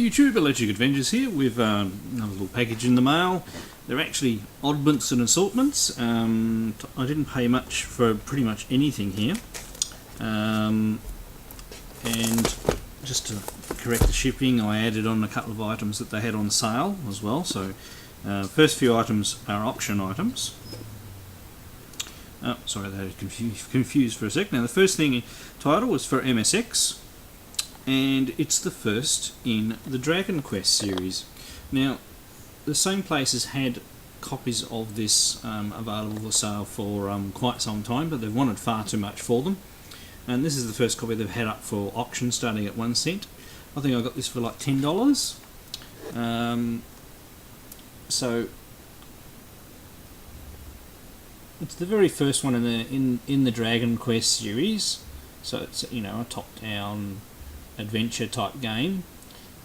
YouTube, Electric Adventures here with another little package in the mail. They're actually oddments and assortments. I didn't pay much for pretty much anything here. And just to correct the shipping, I added on a couple of items that they had on sale as well. So first few items are option items. Oh, sorry, they had confused for a sec. Now the first thing title was for MSX, and it's the first in the Dragon Quest series. Now the same places had copies of this available for sale for quite some time, but they've wanted far too much for them, and this is the first copy they've had up for auction, starting at 1 cent. I think I got this for like $10. So it's the very first one in the Dragon Quest series. So it's, you know, a top-down adventure type game.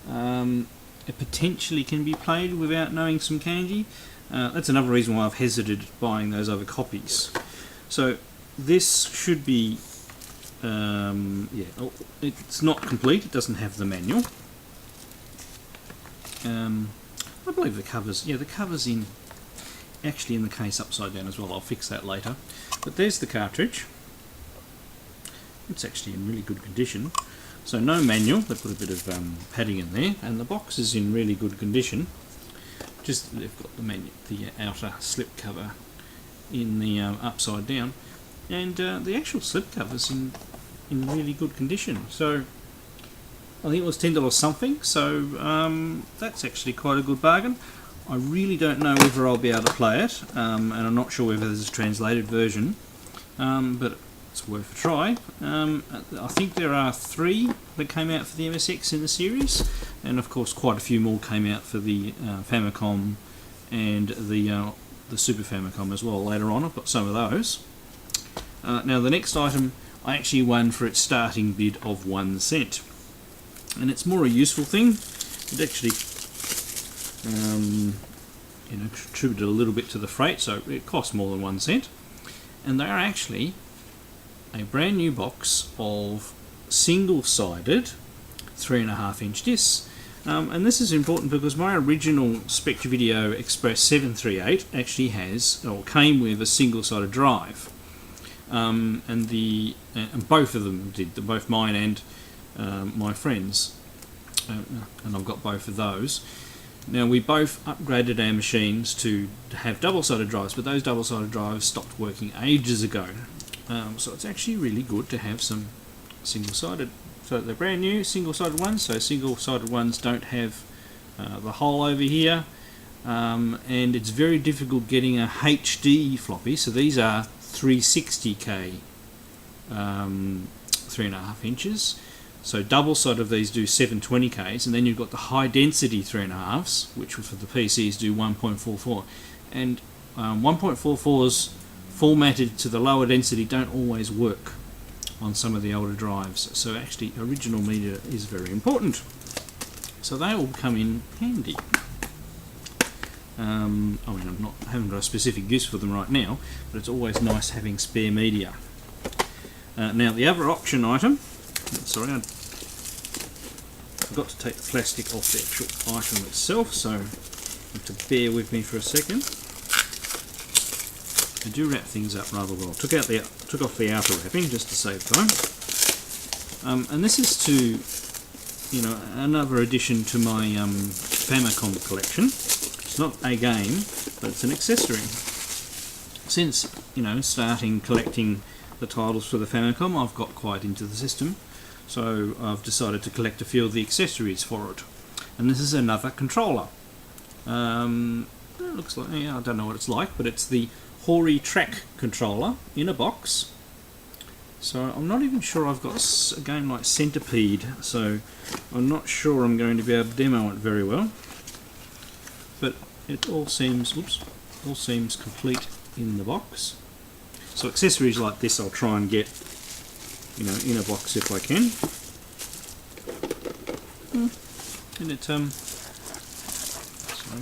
It potentially can be played without knowing some kanji. That's another reason why I've hesitated buying those other copies. So this should be, it's not complete. It doesn't have the manual. I believe the covers, the cover's actually in the case upside down as well. I'll fix that later. But there's the cartridge. It's actually in really good condition. So no manual, they put a bit of padding in there, and the box is in really good condition. Just they've got the outer slip cover in the upside down, and the actual slip cover's in really good condition. So I think it was $10 something, so that's actually quite a good bargain. I really don't know whether I'll be able to play it, and I'm not sure whether there's a translated version, but it's worth a try. I think there are 3 that came out for the MSX in the series, and of course quite a few more came out for the Famicom and the Super Famicom as well later on. I've got some of those. Now the next item I actually won for its starting bid of 1 cent, and it's more a useful thing. It actually contributed a little bit to the freight, so it cost more than 1 cent. And they are actually a brand new box of single-sided 3.5-inch discs. And this is important because my original Spectre Video Express 738 actually has, or came with, a single-sided drive. And both of them did, both mine and my friends. And I've got both of those. Now we both upgraded our machines to have double-sided drives, but those double-sided drives stopped working ages ago. So it's actually really good to have some single-sided. So they're brand new single-sided ones. So single-sided ones don't have the hole over here, and it's very difficult getting a HD floppy. So these are 360K 3.5 inches. So double side of these do 720Ks, and then you've got the high density 3.5s, which for the PCs do 1.44, and 1.44s formatted to the lower density don't always work on some of the older drives. So actually original media is very important. So they all come in handy. I mean, I haven't got a specific use for them right now, but it's always nice having spare media. Now the other option item, sorry, I forgot to take the plastic off the actual item itself, so you have to bear with me for a second. I do wrap things up rather well. Took off the outer wrapping just to save time. And this is another addition to my Famicom collection. It's not a game, but it's an accessory. Since starting collecting the titles for the Famicom, I've got quite into the system, so I've decided to collect a few of the accessories for it. And this is another controller. It looks like, I don't know what it's like, but it's the Hori Track controller in a box. So I'm not even sure I've got a game like Centipede, so I'm not sure I'm going to be able to demo it very well. But it all seems complete in the box. So accessories like this I'll try and get in a box if I can. And it sorry,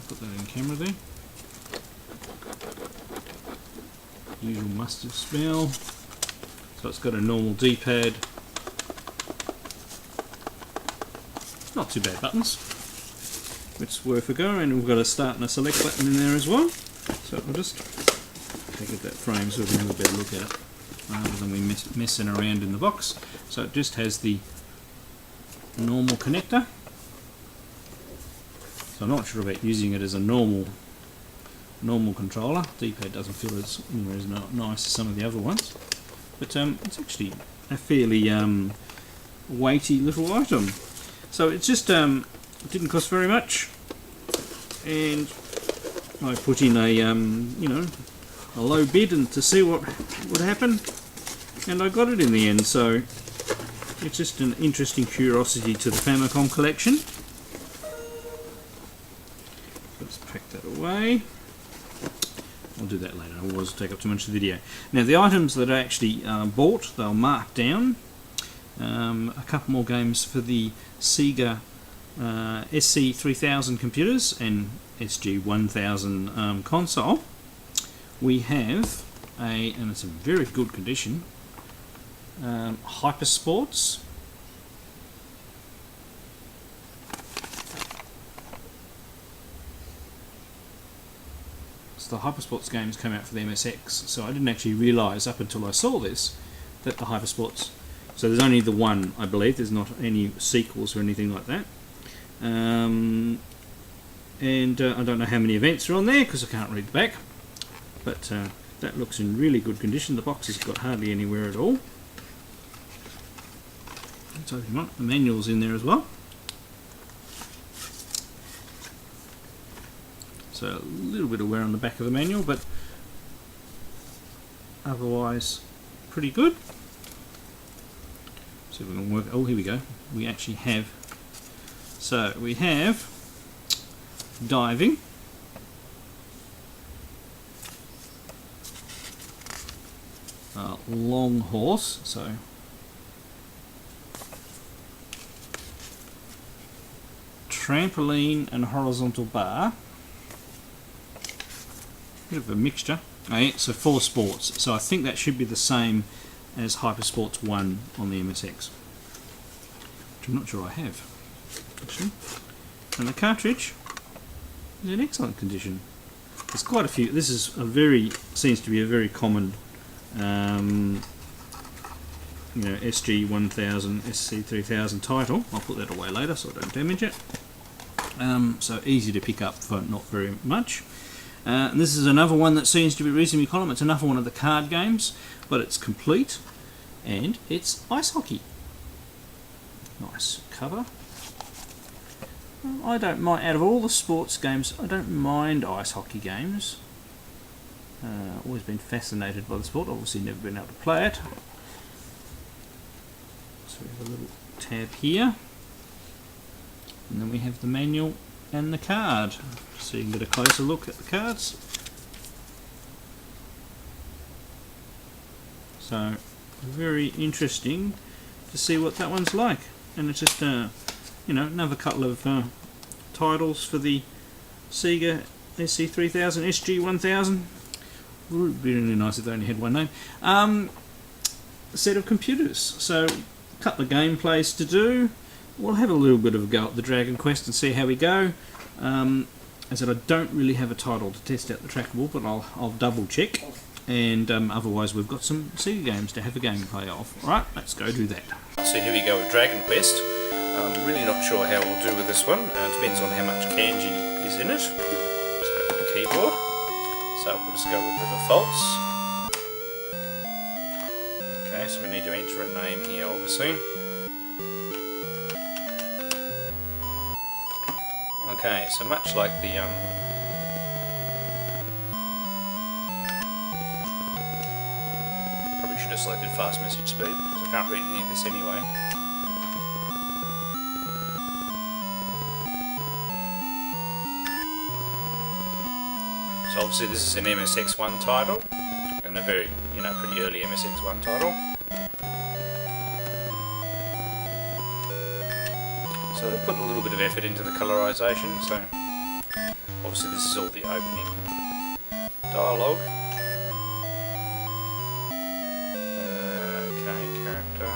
put that in camera there. Usual mustard smell. So it's got a normal D-pad. Not too bad buttons. it's worth a go, and we've got a start and a select button in there as well. So I'll just take it that frame so we can have a better look at it rather than we messing around in the box. So it just has the normal connector. So I'm not sure about using it as a normal controller. D-pad doesn't feel as nice as some of the other ones, but it's actually a fairly weighty little item. So it's just it didn't cost very much, and I put in a a low bid and to see what would happen, and I got it in the end. So it's just an interesting curiosity to the Famicom collection. Let's pack that away. I'll do that later, I always take up too much of the video. Now the items that I actually bought, they'll mark down. A couple more games for the Sega SC3000 computers and SG1000 console. We have and it's in very good condition, Hyper Sports. The Hypersports games came out for the MSX, so I didn't actually realise up until I saw this that the Hypersports, so there's only the one, I believe, there's not any sequels or anything like that, and I don't know how many events are on there because I can't read the back, but that looks in really good condition. The box has got hardly anywhere at all. Let's open them up. The manual's in there as well. So a little bit of wear on the back of the manual, but otherwise pretty good. So we're going to work. Oh, here we go. We actually have. So we have diving, long horse. So trampoline and horizontal bar. Bit of a mixture. Okay, so 4 sports. So I think that should be the same as Hyper Sports 1 on the MSX, which I'm not sure I have, actually. And the cartridge is in excellent condition. There's quite a few. This is seems to be a very common, SG1000, SC3000 title. I'll put that away later so I don't damage it. So easy to pick up for not very much. And this is another one that seems to be reasonably common. It's another one of the card games, but it's complete, and it's ice hockey. Nice cover. I don't mind, out of all the sports games, I don't mind ice hockey games. Always been fascinated by the sport, obviously never been able to play it. So we have a little tab here, and then we have the manual and the card, so you can get a closer look at the cards. So very interesting to see what that one's like, and it's just another couple of titles for the Sega SC3000, SG1000. Would be really nice if they only had one name. A set of computers, so a couple of gameplays to do. We'll have a little bit of a go at the Dragon Quest and see how we go. As I said, I don't really have a title to test out the trackable, but I'll double check. And otherwise we've got some Sega games to have a gameplay of. Alright, let's go do that. So here we go with Dragon Quest. I'm really not sure how we'll do with this one. It depends on how much kanji is in it. So the keyboard. So we'll just go with the defaults. Okay, so we need to enter a name here, obviously. Okay, so much like the probably should have selected fast message speed because I can't read any of this anyway. So obviously this is an MSX1 title, and a very, pretty early MSX1 title. So they put a little bit of effort into the colorization, so obviously this is all the opening dialogue. Okay, character.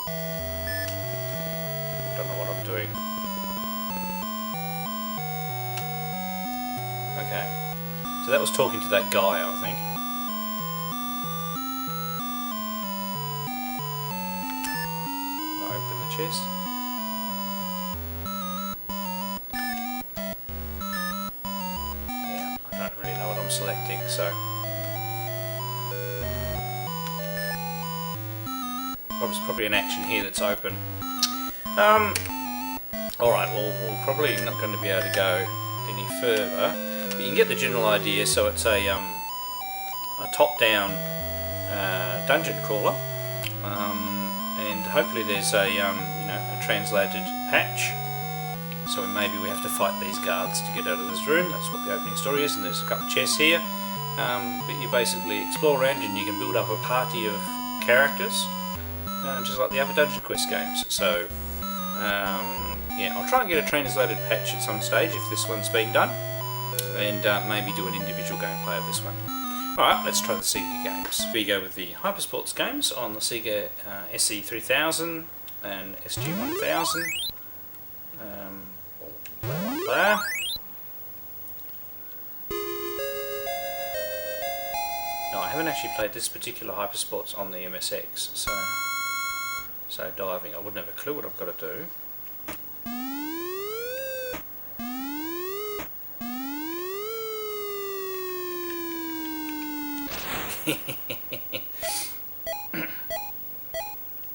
I don't know what I'm doing. Okay. So that was talking to that guy, I think. Open the chest. Yeah, I don't really know what I'm selecting, so there's probably an action here that's open. Alright, well, we're probably not going to be able to go any further, but you can get the general idea. So it's a top-down dungeon crawler, and hopefully there's a a translated patch. So maybe we have to fight these guards to get out of this room. That's what the opening story is, and there's a couple of chests here. But you basically explore around and you can build up a party of characters, just like the other Dungeon Quest games. So yeah, I'll try and get a translated patch at some stage if this one's being done, and maybe do an individual gameplay of this one. Alright, let's try the Sega games. We go with the Hypersports games on the Sega SE3000 and SG1000. There. No, I haven't actually played this particular Hypersports on the MSX, so diving, I wouldn't have a clue what I've got to do.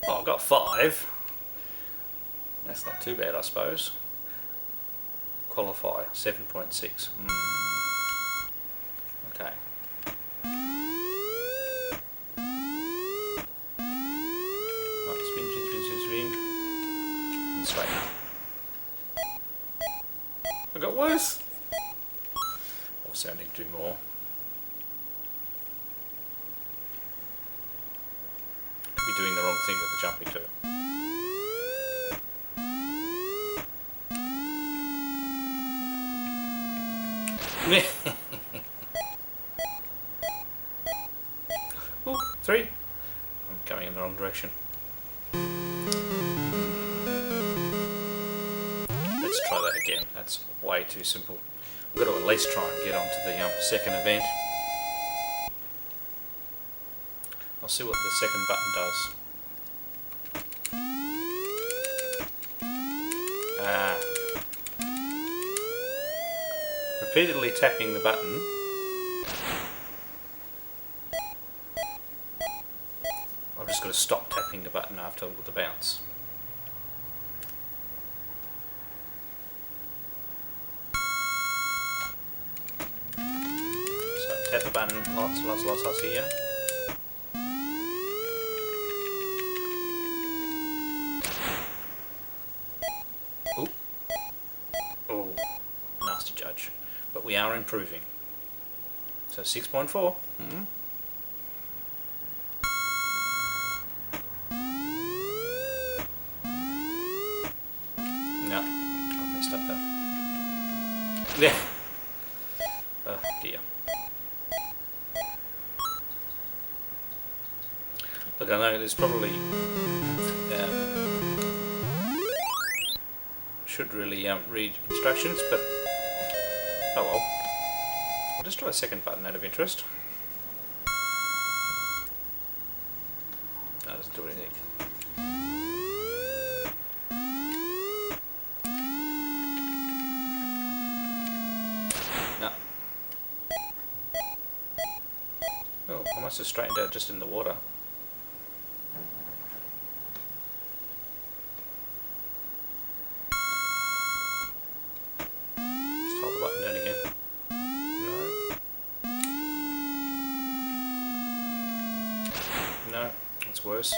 Oh, I've got 5. That's not too bad, I suppose. Qualify 7.6. Okay. Right, spin, and straight up. I got worse. Also, I need to do more. Could be doing the wrong thing with the jumping too. Oh, 3. I'm going in the wrong direction. Let's try that again. That's way too simple. We've got to at least try and get onto the second event. I'll see what the second button does. Repeatedly tapping the button I've just got to stop tapping the button after the bounce. So tap the button lots here. Ooh. Oh, nasty judge. But we are improving. So 6.4. No, I've messed up that. Yeah. Oh dear. Look, I know there's probably should really read instructions, but oh well. I'll just try a second button out of interest. No, it doesn't do anything. No. Oh, I must have straightened out just in the water. Just hold the button down again. No, that's worse.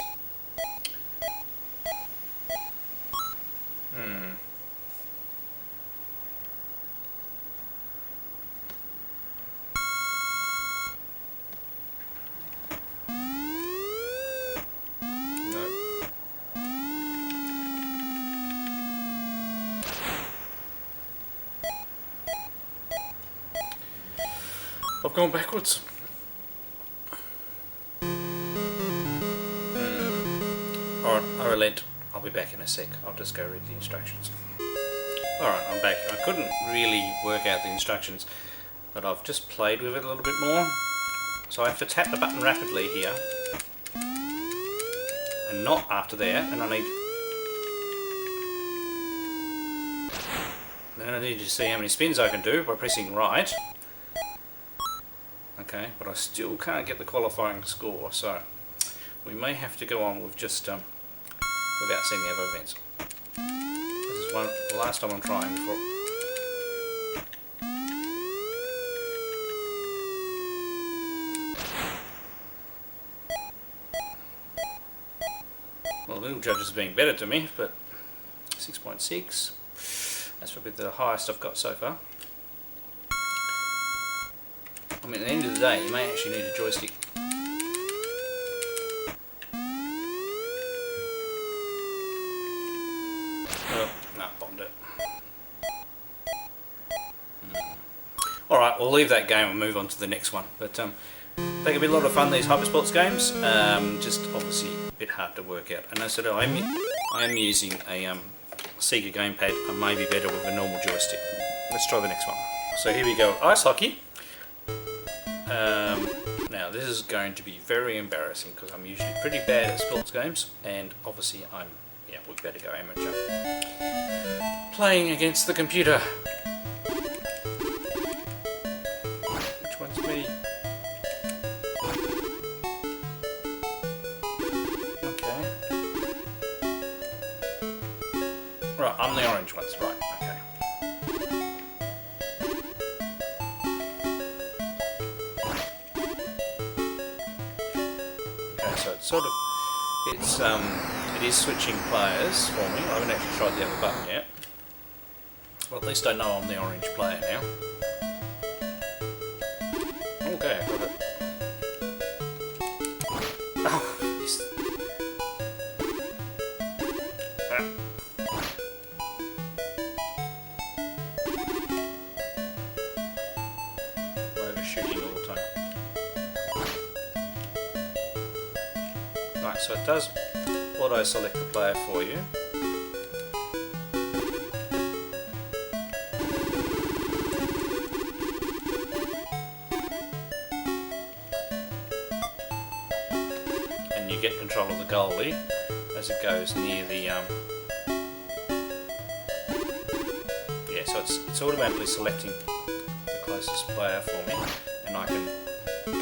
No. I've gone backwards. Alright, I relent. I'll be back in a sec. I'll just go read the instructions. Alright, I'm back. I couldn't really work out the instructions. but I've just played with it a little bit more. So I have to tap the button rapidly here, and not after there, and I need to see how many spins I can do by pressing right. Okay, but I still can't get the qualifying score, so we may have to go on with just without seeing the other events. This is the last time I'm trying before. Well, the little judges are being better to me, but 6.6. That's probably the highest I've got so far. I mean, at the end of the day, you may actually need a joystick. Well, no, bombed it. Alright, we'll leave that game and move on to the next one. But they can be a lot of fun, these Hypersports games. Just obviously a bit hard to work out. And as I said, I am using a Sega gamepad. I may be better with a normal joystick. Let's try the next one. So here we go, ice hockey. Now this is going to be very embarrassing because I'm usually pretty bad at sports games, and obviously we better go amateur. Playing against the computer. Which one's me? Okay. Right, I'm the orange ones, right, okay. So it is switching players for me. I haven't actually tried the other button yet. Well, at least I know I'm the orange player now. Okay, I got it. Oh, yes. Overshooting all the time. Right, so it does auto-select the player for you. And you get control of the goalie as it goes near the so it's automatically selecting the closest player for me, and I can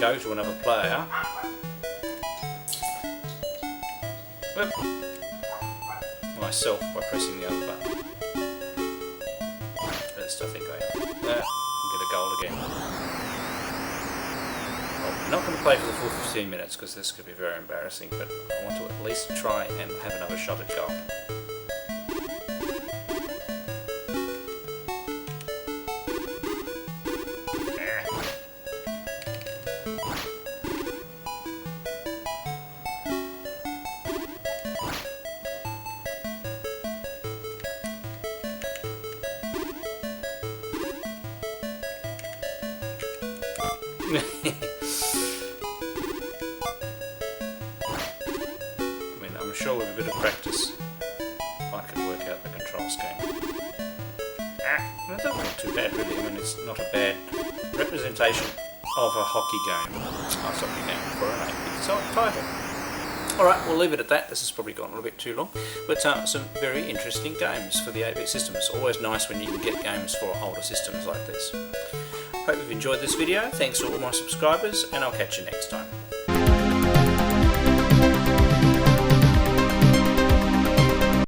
go to another player. Myself by pressing the other button. First, I think I get a goal again. Well, I'm not going to play for the full 15 minutes because this could be very embarrassing, but I want to at least try and have another shot at goal. I mean, I'm sure with a bit of practice I can work out the control scheme. That doesn't look too bad really. I mean, it's not a bad representation of a hockey game, ice hockey game for an 8-bit title. Alright, we'll leave it at that. This has probably gone a little bit too long, but some very interesting games for the 8-bit system. It's always nice when you can get games for older systems like this. Hope you've enjoyed this video. Thanks to all my subscribers, and I'll catch you next time.